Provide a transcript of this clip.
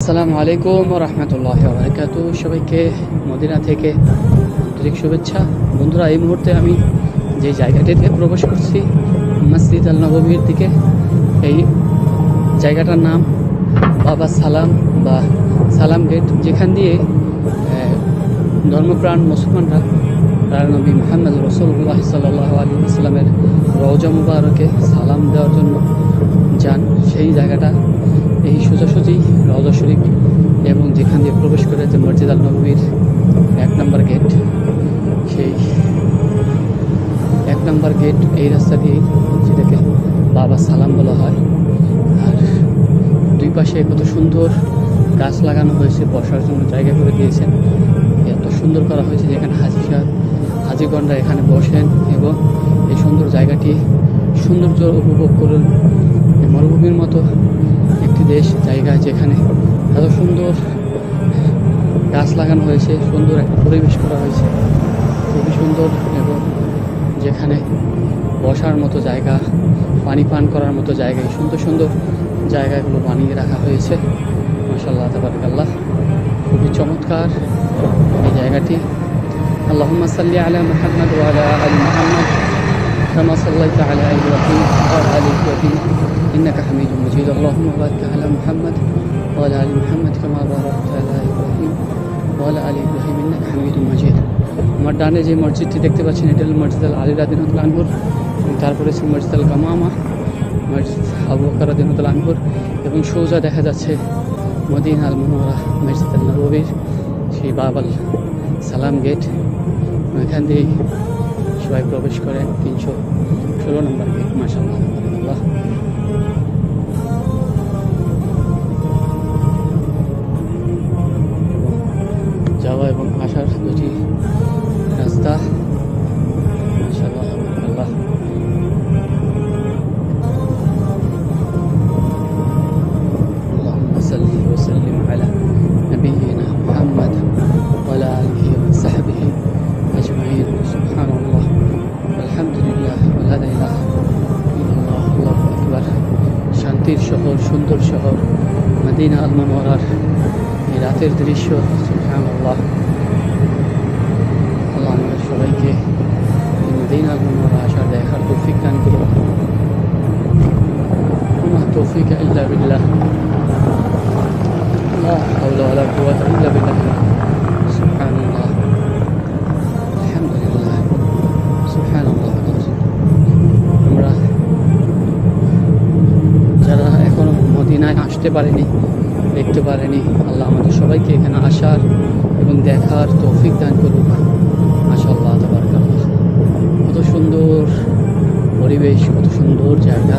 আসসালামু আলাইকুম ওয়া রাহমাতুল্লাহি ওয়া বারাকাতুহু। সবাইকে মদিনা থেকে আন্তরিক শুভেচ্ছা। বন্ধুরা, এই মুহূর্তে আমি যে জায়গাটিতে প্রবেশ করছি মসজিদ আল নববীর দিকে। এই জায়গাটার নাম বাবা সালাম বা সালাম গেট, যেখান দিয়ে ধর্মপ্রাণ মুসলমানরা প্রায় নবী মুহাম্মদ রাসূলুল্লাহ সাল্লাল্লাহু আলাইহি ওয়াসাল্লামের রওজা মুবারকে সালাম দেওয়ার জন্য যান। সেই জায়গাটা এই সোজাসুজি রওজা শরীফ, এবং যেখান দিয়ে প্রবেশ করে যে মসজিদ আল নববীর 1 নম্বর গেট, সেই 1 নম্বর গেট, এই রাস্তা দিয়ে যেটাকে বাবা সালাম বলা হয়। আর দুই পাশে কত সুন্দর গাছ লাগানো হয়েছে, বসার জন্য জায়গা করে দিয়েছেন। এত সুন্দর করা হয়েছে যেখানে হাজিগণরা এখানে বসেন এবং এই সুন্দর জায়গাটি সৌন্দর্য উপভোগ করুন। মরুভূমির মতো একটি দেশ জায়গায় যেখানে এত সুন্দর গাছ লাগানো হয়েছে, সুন্দর একটা পরিবেশ করা হয়েছে, খুবই সুন্দর। এবং যেখানে বসার মতো জায়গা, পানি পান করার মতো জায়গা, এই সুন্দর সুন্দর জায়গাগুলো বানিয়ে রাখা হয়েছে। মাশাআল্লাহ, তাবারাকাল্লাহ, খুবই চমৎকার এই জায়গাটি। আল্লাহুম্মা সাল্লি আলা মুহাম্মদ ওয়া আলা আলি মুহাম্মদ কামা সাল্লাইতা আলা ইব্রাহিম ওয়া আলা আলি ইব্রাহিম ইন্নাকা হামিদুম মাজিদ। আল্লাহুম্মা বারিক আলা মুহাম্মদ ওয়া আলা আলি মুহাম্মদ কামা বারাকতা আলা ইব্রাহিম ওয়া আলা আলি ইব্রাহিম ইন্নাকা হামিদুম মাজিদ। আমার ডানে যে মসজিদটি দেখতে পাচ্ছেন, এটা হল মসজিদ আল আলী রাদিয়াল্লাহু আনহু। তারপরে আছে মসজিদ আল গামামা, মসজিদ আবু বকর রাদিয়াল্লাহু আনহু, এবং সোজা দেখা যাচ্ছে মদিনা আল মুনাওয়ারা মসজিদ আল নববীর সেই বাবাল সালাম গেট। ওইখান দিয়ে সবাই প্রবেশ করেন 316 নম্বর গেট। মাশাআল্লাহ, তাবারাকাল্লাহ। যাওয়া এবং আসার দুটি রাস্তা। মাশাআল্লাহ, তাবারাকাল্লাহ। আল্লাহুম্মা সাল্লি ওয়া সাল্লিম আলা নাবিয়িনা মুহাম্মদ ওয়া আলা আলিহি ওয়া সাহবিহি আজমাইন। সুবহানাল্লাহ, আলহামদুলিল্লাহ, ওয়া লা ইলাহা ইল্লাল্লাহ, আল্লাহু আকবার। শান্তির শহর, সুন্দর শহর মদিনা আল মুনাওয়ারার এই রাতের দৃশ্য। সুবহানাল্লাহ। আল্লাহ আমাদের সবাইকে মদিনা আল মুনাওয়ারা আসার দেখার তৌফিক দান করুন। ওমা তৌফিক ইল্লা বিল্লাহ, লা হাওলা ওয়া লা কুওয়াতা ইল্লা বিল্লাহ। সুবহানাল্লাহ, আলহামদুলিল্লাহ, সুবহানাল্লাহ। আমরা যারা এখনো মদিনায় আসতে পারেনি, দেখতে পারেনি, আল্লাহ আমাদের সবাইকে এখানে আসার এবং দেখার তৌফিক দান করুক। মাশাআল্লাহ, তাবারাকাল্লাহ। কত সুন্দর পরিবেশ, কত সুন্দর জায়গা।